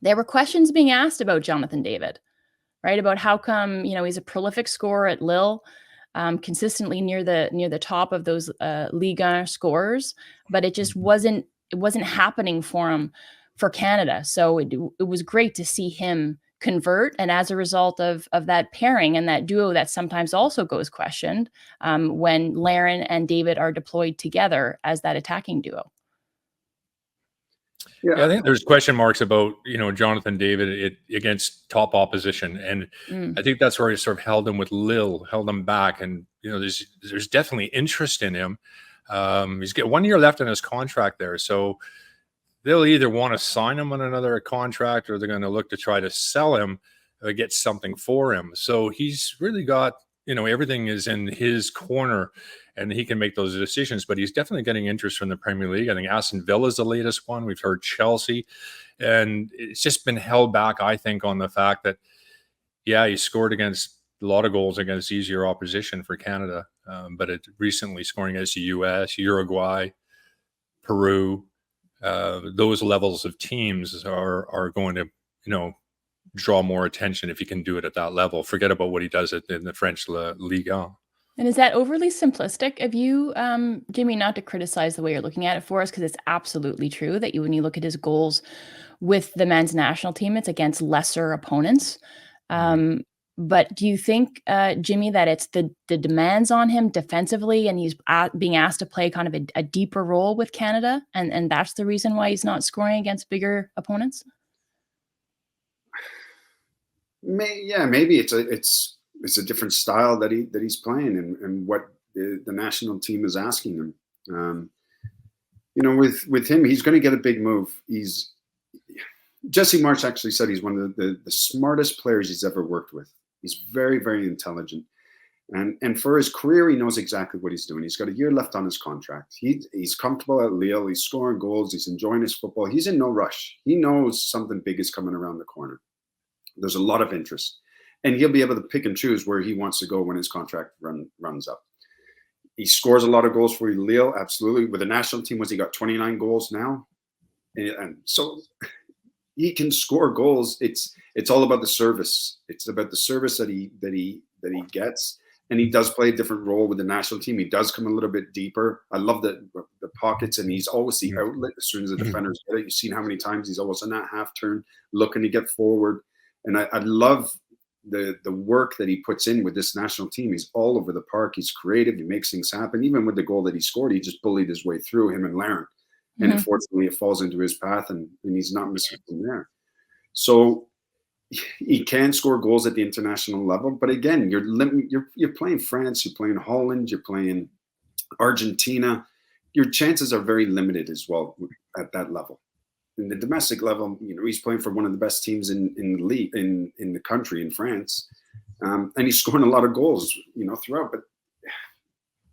there were questions being asked about Jonathan David, right? About how come, he's a prolific scorer at Lille, consistently near the top of those Ligue 1 scorers, but it wasn't happening for him for Canada. So it was great to see him convert, and as a result of that pairing and that duo that sometimes also goes questioned, when Larin and David are deployed together as that attacking duo. Yeah, I think there's question marks about, Jonathan David against top opposition. And I think that's where he sort of held him with Lille, held him back. And, there's definitely interest in him. He's got 1 year left in his contract there. So they'll either want to sign him on another contract, or they're going to look to try to sell him or get something for him. So he's really got, everything is in his corner, and he can make those decisions. But he's definitely getting interest from the Premier League. I think Aston Villa is the latest one. We've heard Chelsea. And it's just been held back, I think, on the fact that, he scored against a lot of goals against easier opposition for Canada. But recently scoring against the US, Uruguay, Peru, those levels of teams are going to, draw more attention if he can do it at that level. Forget about what he does in the French Ligue 1. And is that overly simplistic of you, Jimmy, not to criticize the way you're looking at it for us? Because it's absolutely true that when you look at his goals with the men's national team, it's against lesser opponents. But do you think, Jimmy, that it's the demands on him defensively, and he's being asked to play kind of a deeper role with Canada, and that's the reason why he's not scoring against bigger opponents? Maybe it's a different style that he's playing, and what the national team is asking him. With him, he's going to get a big move. Jesse Marsh actually said he's one of the smartest players he's ever worked with. He's very, very intelligent. And for his career, he knows exactly what he's doing. He's got a year left on his contract. He's comfortable at Lille. He's scoring goals. He's enjoying his football. He's in no rush. He knows something big is coming around the corner. There's a lot of interest. And he'll be able to pick and choose where he wants to go when his contract runs up. He scores a lot of goals for Lille, absolutely. With the national team, he got 29 goals now? And so he can score goals. It's all about the service. It's about the service that he gets. And he does play a different role with the national team. He does come a little bit deeper. I love the pockets, and he's always the outlet as soon as the defenders get it. You've seen how many times he's always in that half turn, looking to get forward. And I love the work that he puts in with this national team. He's all over the park. He's creative. He makes things happen. Even with the goal that he scored, he just bullied his way through, him and Larin. And unfortunately, it falls into his path, and he's not missing from there. So he can score goals at the international level. But again, you're playing France, you're playing Holland, you're playing Argentina. Your chances are very limited as well at that level. In the domestic level, he's playing for one of the best teams in the league, in the country, in France, and he's scoring a lot of goals, throughout. But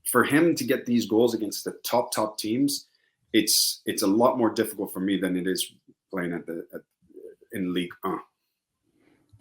for him to get these goals against the top teams, it's a lot more difficult for me than it is playing in Ligue 1.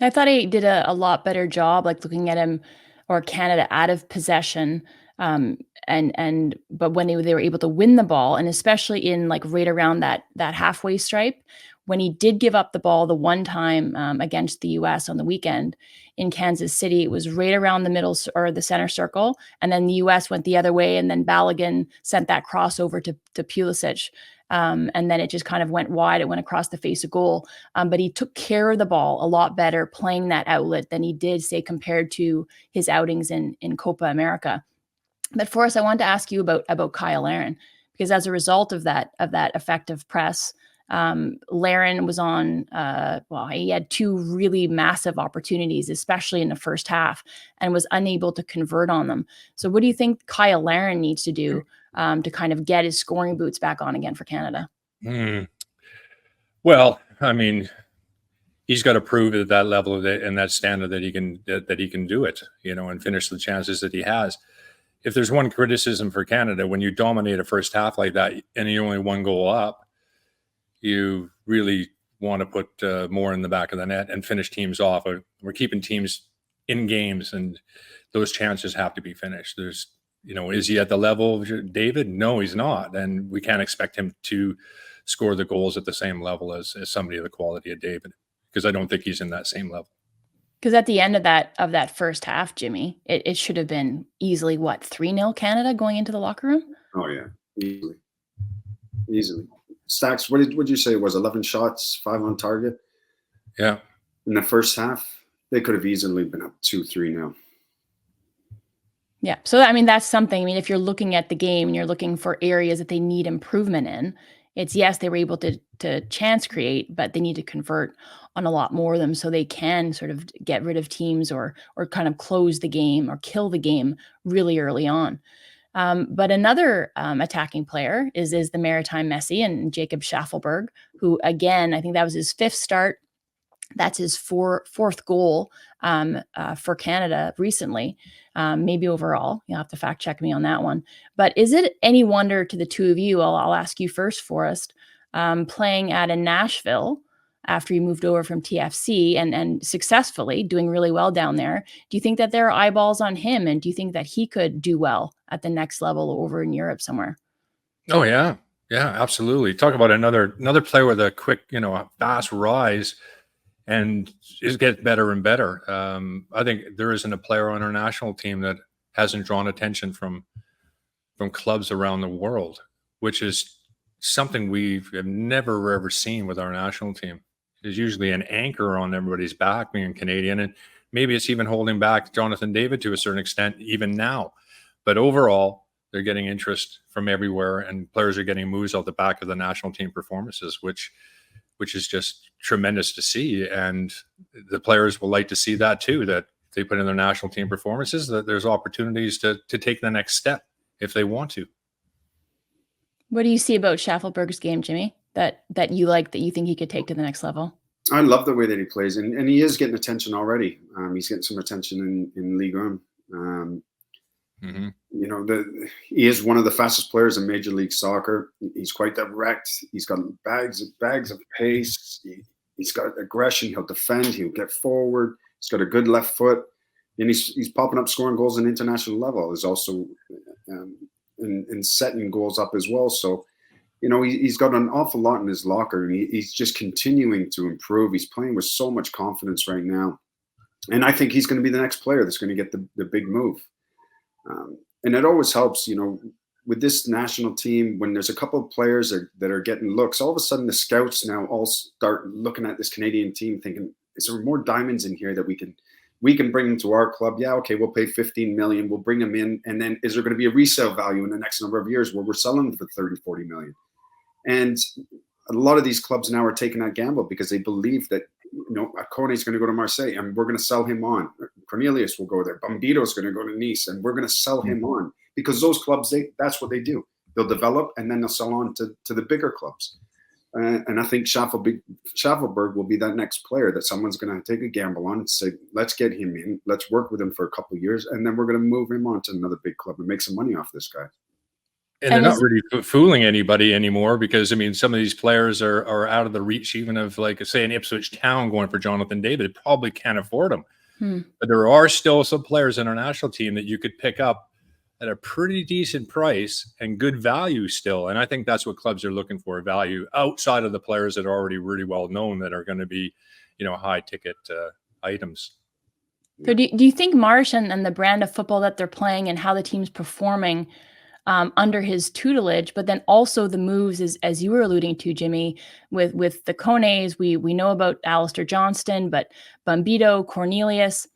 I thought he did a lot better job, like looking at him or Canada out of possession. But when they were able to win the ball, and especially in like right around that halfway stripe, when he did give up the ball the one time against the US on the weekend in Kansas City, it was right around the middle or the center circle. And then the US went the other way, and then Balogun sent that crossover to Pulisic. And then it just kind of went wide. It went across the face of goal. But he took care of the ball a lot better playing that outlet than he did, say, compared to his outings in Copa America. But Forrest, I wanted to ask you about Kyle Larin, because as a result of that effective press, Larin was on, he had two really massive opportunities, especially in the first half, and was unable to convert on them. So what do you think Kyle Larin needs to do to kind of get his scoring boots back on again for Canada? Well, I mean, he's got to prove at that level and that standard that he can do it, and finish the chances that he has. If there's one criticism for Canada, when you dominate a first half like that and you're only one goal up, you really want to put more in the back of the net and finish teams off. We're keeping teams in games, and those chances have to be finished. Is he at the level of David? No, he's not. And we can't expect him to score the goals at the same level as somebody of the quality of David, because I don't think he's in that same level. Because at the end of that first half, Jimmy, it should have been easily, what, 3-0 Canada going into the locker room? Oh, yeah. Easily. Stacks, what did you say it was? 11 shots, 5 on target? Yeah. In the first half, they could have easily been up 2-3-0. Yeah. So, I mean, that's something. I mean, if you're looking at the game and you're looking for areas that they need improvement in, it's, yes, they were able to chance create, but they need to convert on a lot more of them so they can sort of get rid of teams or kind of close the game or kill the game really early on. But another attacking player is the Maritime Messi and Jacob Shaffelburg, who, again, I think that was his 5th start. That's his fourth goal for Canada recently, maybe overall. You'll have to fact check me on that one. But is it any wonder to the two of you, I'll ask you first, Forrest, playing out in Nashville after you moved over from TFC and successfully doing really well down there, do you think that there are eyeballs on him? And do you think that he could do well at the next level over in Europe somewhere? Oh, yeah. Yeah, absolutely. Talk about another player with a quick, fast rise, and it gets better and better. I think there isn't a player on our national team that hasn't drawn attention from clubs around the world, which is something we've never ever seen with our national team. There's usually an anchor on everybody's back being Canadian, and maybe it's even holding back Jonathan David to a certain extent even now. But overall, they're getting interest from everywhere, and players are getting moves out the back of the national team performances, which is just tremendous to see. And the players will like to see that too, that they put in their national team performances, that there's opportunities to take the next step if they want to. What do you see about Schaffelburg's game, Jimmy, that you like, that you think he could take to the next level? I love the way that he plays, and he is getting attention already. He's getting some attention in Ligue 1. He is one of the fastest players in Major League Soccer. He's quite direct. He's got bags of pace. He's got aggression. He'll defend. He'll get forward. He's got a good left foot, and he's popping up, scoring goals at international level. He's also in setting goals up as well. So, he's got an awful lot in his locker, and he's just continuing to improve. He's playing with so much confidence right now, and I think he's going to be the next player that's going to get the big move. And it always helps, with this national team, when there's a couple of players that are getting looks, all of a sudden the scouts now all start looking at this Canadian team thinking, is there more diamonds in here that we can bring them to our club? Yeah, okay, we'll pay $15 million. We'll bring them in. And then is there going to be a resale value in the next number of years where we're selling them for 30, 40 million? And a lot of these clubs now are taking that gamble because they believe that, Akone is going to go to Marseille and we're going to sell him on. Cornelius will go there. Bambito is going to go to Nice and we're going to sell him on, because those clubs, that's what they do. They'll develop and then they'll sell on to the bigger clubs. And I think Schaffelburg will be that next player that someone's going to take a gamble on and say, let's get him in. Let's work with him for a couple of years. And then we're going to move him on to another big club and make some money off this guy. And they're not really fooling anybody anymore, because, some of these players are out of the reach even of, like, say, an Ipswich Town going for Jonathan David. They probably can't afford him. But there are still some players in our national team that you could pick up at a pretty decent price and good value still. And I think that's what clubs are looking for, value outside of the players that are already really well known, that are going to be, high ticket items. So do you think Marsh and the brand of football that they're playing and how the team's performing under his tutelage, but then also the moves, as you were alluding to, Jimmy, with the Kones, we know about Alistair Johnston, but Bambito, Cornelius,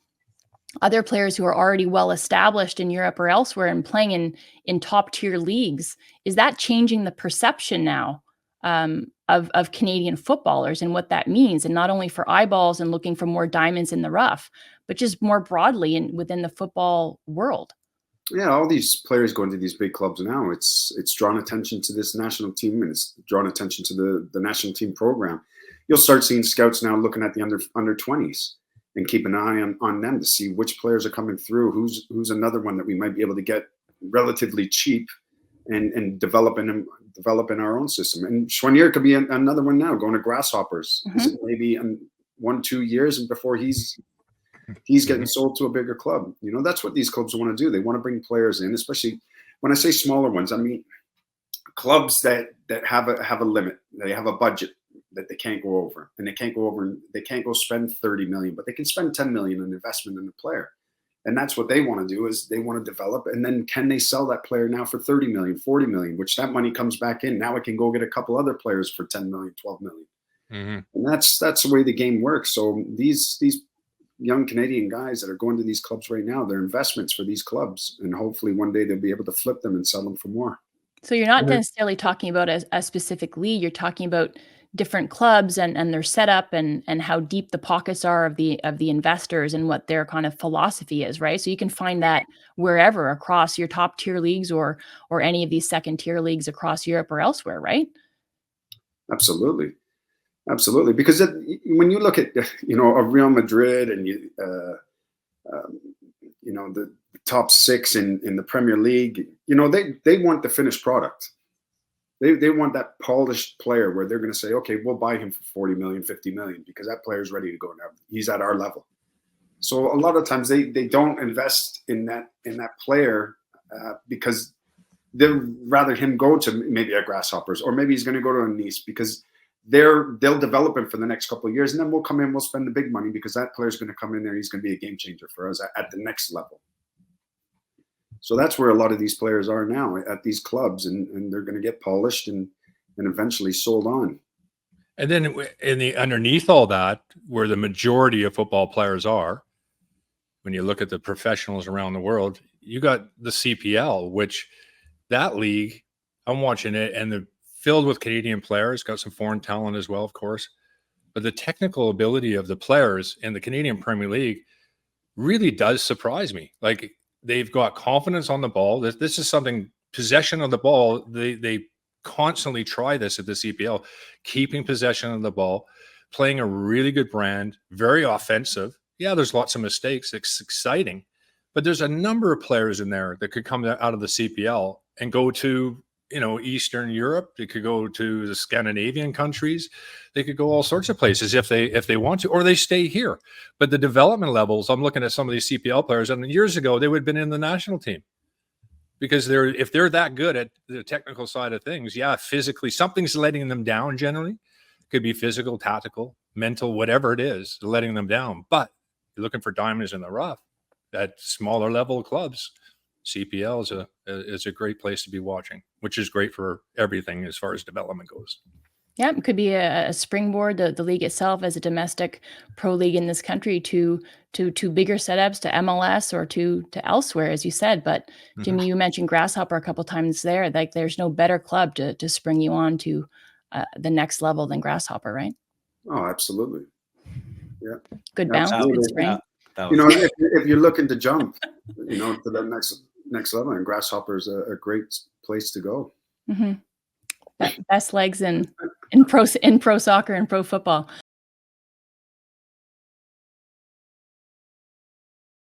other players who are already well established in Europe or elsewhere and playing in top tier leagues, is that changing the perception now of Canadian footballers and what that means? And not only for eyeballs and looking for more diamonds in the rough, but just more broadly within the football world. Yeah, all these players going to these big clubs now, it's drawn attention to this national team, and it's drawn attention to the national team program. You'll start seeing scouts now looking at the under 20s and keep an eye on them to see which players are coming through, who's another one that we might be able to get relatively cheap and develop in our own system. And Choinière could be another one now, going to Grasshoppers. Is it maybe in 1-2 years and before he's getting sold to a bigger club? That's what these clubs want to do. They want to bring players in, especially when I say smaller ones. clubs that have a limit. They have a budget that they can't go over, and they can't go spend 30 million, but they can spend 10 million in investment in the player. And that's what they want to do, is they want to develop. And then can they sell that player now for 30 million, 40 million, which that money comes back in. Now it can go get a couple other players for 10 million, 12 million. Mm-hmm. And that's the way the game works. So these young Canadian guys that are going to these clubs right now, they're investments for these clubs. And hopefully one day they'll be able to flip them and sell them for more. So you're not necessarily talking about a specific league. You're talking about different clubs and their setup and how deep the pockets are of the investors and what their kind of philosophy is, right? So you can find that wherever across your top tier leagues or any of these second tier leagues across Europe or elsewhere, right? Absolutely. Because when you look at, a Real Madrid and the top 6 in the Premier League, they want the finished product. They want that polished player where they're going to say, okay, we'll buy him for 40 million, 50 million, because that player is ready to go now. He's at our level. So a lot of times they don't invest in that player because they'd rather him go to maybe a Grasshoppers, or maybe he's going to go to a Nice, because they'll develop him for the next couple of years, and then we'll come in, we'll spend the big money, because that player's going to come in there, he's going to be a game changer for us at the next level. So that's where a lot of these players are now, at these clubs, and they're going to get polished and eventually sold on. And then underneath all that, where the majority of football players are, when you look at the professionals around the world, you got the CPL, which that league, I'm watching it, and they're filled with Canadian players, got some foreign talent as well, of course. But the technical ability of the players in the Canadian Premier League really does surprise me. Like, they've got confidence on the ball. This is something, possession of the ball. They constantly try this at the CPL, keeping possession of the ball, playing a really good brand, very offensive. Yeah, there's lots of mistakes. It's exciting. But there's a number of players in there that could come out of the CPL and go to, Eastern Europe. They could go to the Scandinavian countries. They could go all sorts of places if they want to, or they stay here. But the development levels, I'm looking at some of these CPL players, and years ago they would have been in the national team, because if they're that good at the technical side of things, yeah, physically something's letting them down. Generally, could be physical, tactical, mental, whatever it is, letting them down. But you're looking for diamonds in the rough at smaller level clubs. CPL is a great place to be watching, which is great for everything as far as development goes. Yeah, it could be a springboard, the league itself as a domestic pro league in this country to bigger setups, to MLS or to elsewhere, as you said. But Jimmy, you mentioned Grasshopper a couple times there. Like, there's no better club to spring you on to the next level than Grasshopper, right? Oh, absolutely. Yeah. Good bounce, good spring. If you're looking to jump, to the next level, and Grasshopper is a great place to go. Mm-hmm. Best legs in pro soccer and pro football.